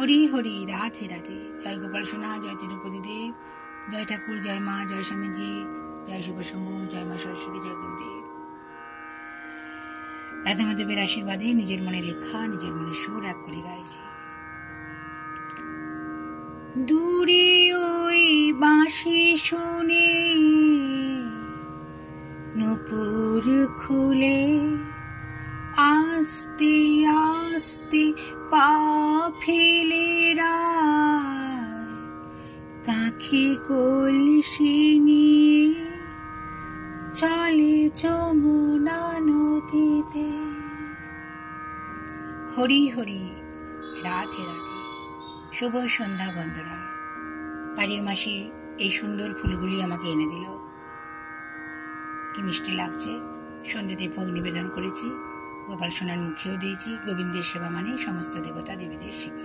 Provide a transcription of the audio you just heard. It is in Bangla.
হরি হরি, রাধে রাধে। জয় গোপাল সোনা, জয় তিরুপতি দেব, জয় ঠাকুর, জয় মা, জয় স্বামীজি, জয় শিবশম্ভু, জয় মা সরস্বতী, জয় গুরুদেব। রাধা মাধবের আশীর্বাদে নিজের মনে লেখা, নিজের মনে সুর এক করে গাইছি। দূরে ওই বাঁশি শুনে নূপুর খুলে আস্তে আস্তে পা ফেলে কাঁখে কলসি নিয়ে চলে যমুনা নদীতে। হরি হরি, রাধে রাধে। শুভ সন্ধ্যা বন্ধুরা। কাজের মাসি এই সুন্দর ফুলগুলি আমাকে এনে দিল, কি মিষ্টি লাগছে। সন্ধ্যেতে ভোগ নিবেদন করেছি, গোপাল সোনার মুখেও দিয়েছি। গোবিন্দের সেবা মানে সমস্ত দেবতা দেবীদের সেবা।